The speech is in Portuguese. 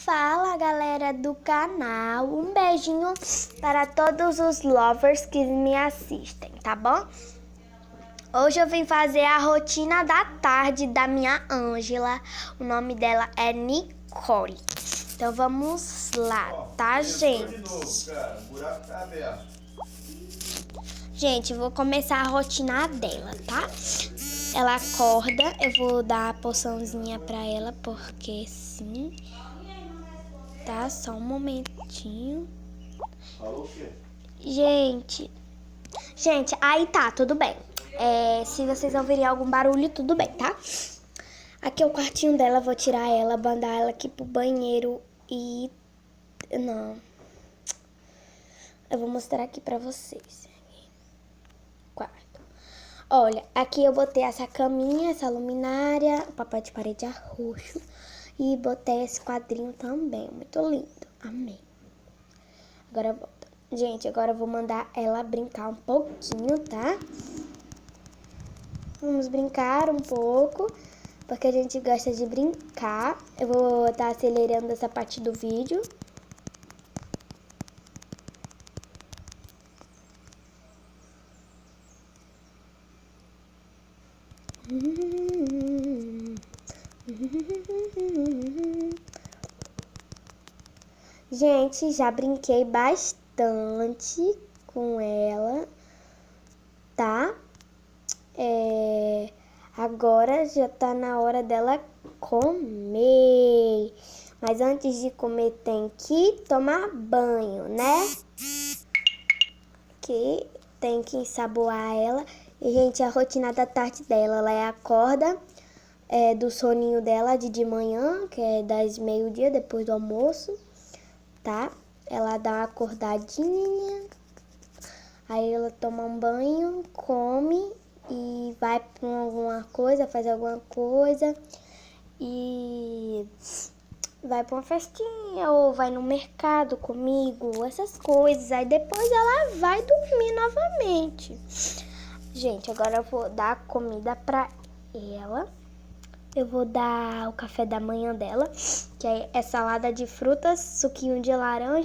Fala, galera do canal, um beijinho para todos os lovers que me assistem, tá bom? Hoje eu vim fazer a rotina da tarde da minha Ângela. O nome dela é Nicole. Então vamos lá, tá, gente? Gente, eu vou começar a rotina dela, tá? Ela acorda, eu vou dar a poçãozinha pra ela, porque sim. Tá, só um momentinho. Falou o quê? Gente, aí tá, tudo bem. Se vocês ouvirem algum barulho, tudo bem, tá? Aqui é o quartinho dela, vou tirar ela, mandar ela aqui pro banheiro e... Não. Eu vou mostrar aqui pra vocês. Quarto. Olha, aqui eu botei essa caminha, essa luminária, o papel de parede roxo. E botei esse quadrinho também, muito lindo. Amei. Agora volta. Gente, agora eu vou mandar ela brincar um pouquinho, tá? Vamos brincar um pouco, porque a gente gosta de brincar. Eu vou estar acelerando essa parte do vídeo. Gente, já brinquei bastante com ela, tá? Agora já tá na hora dela comer. Mas antes de comer tem que tomar banho, né? Que tem que ensaboar ela. E, gente, a rotina da tarde dela, ela acorda do soninho dela de manhã, que é das meio-dia, depois do almoço, tá? Ela dá uma acordadinha, aí ela toma um banho, come e vai pra alguma coisa, faz alguma coisa e vai pra uma festinha ou vai no mercado comigo, essas coisas. Aí depois ela vai dormir novamente. Gente, agora eu vou dar comida pra ela. Eu vou dar o café da manhã dela, que é salada de frutas, suquinho de laranja